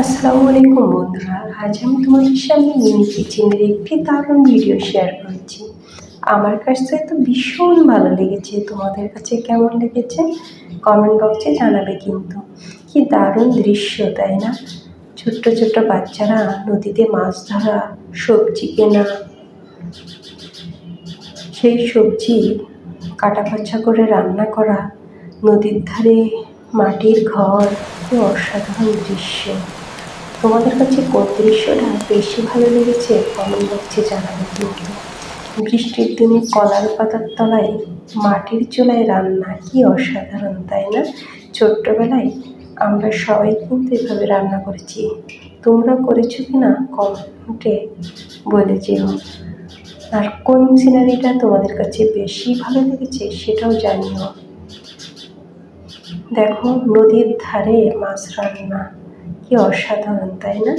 আসসালামু আলাইকুম বন্ধুরা, আজ আমি তোমাদের সামনে মিনি কিচেনের একটি দারুণ ভিডিও শেয়ার করছি। আমার কাছে তো ভীষণ ভালো লেগেছে। তোমাদের কাছে কেমন লেগেছে কমেন্ট বক্সে জানাবে কিন্তু। কি দারুণ দৃশ্য, তাই না? ছোট্ট ছোট্ট বাচ্চারা নদীতে মাছ ধরা, সবজি কেনা, সেই সবজি কাটা বাছা করে রান্না করা, নদীর ধারে মাটির ঘর, কি অসাধারণ দৃশ্য। তোমাদের কাছে কোন দৃশ্যটা বেশি ভালো লেগেছে কমেন্ট বক্সে জানাবে কিন্তু। বৃষ্টির দিনে কলার পাতার তলায় মাটির চুলায় রান্না, কি অসাধারণ, তাই না? ছোট্টবেলায় আমরা সবাই কিন্তু এভাবে রান্না করেছি। তোমরা করেছো কি না কমেন্টে বলে যেও। আর কোন সিনারিটা তোমাদের কাছে বেশি ভালো লেগেছে সেটাও জানিও। দেখো, নদীর ধারে মাছ রান্না, কি অসাধারণ, তাই না?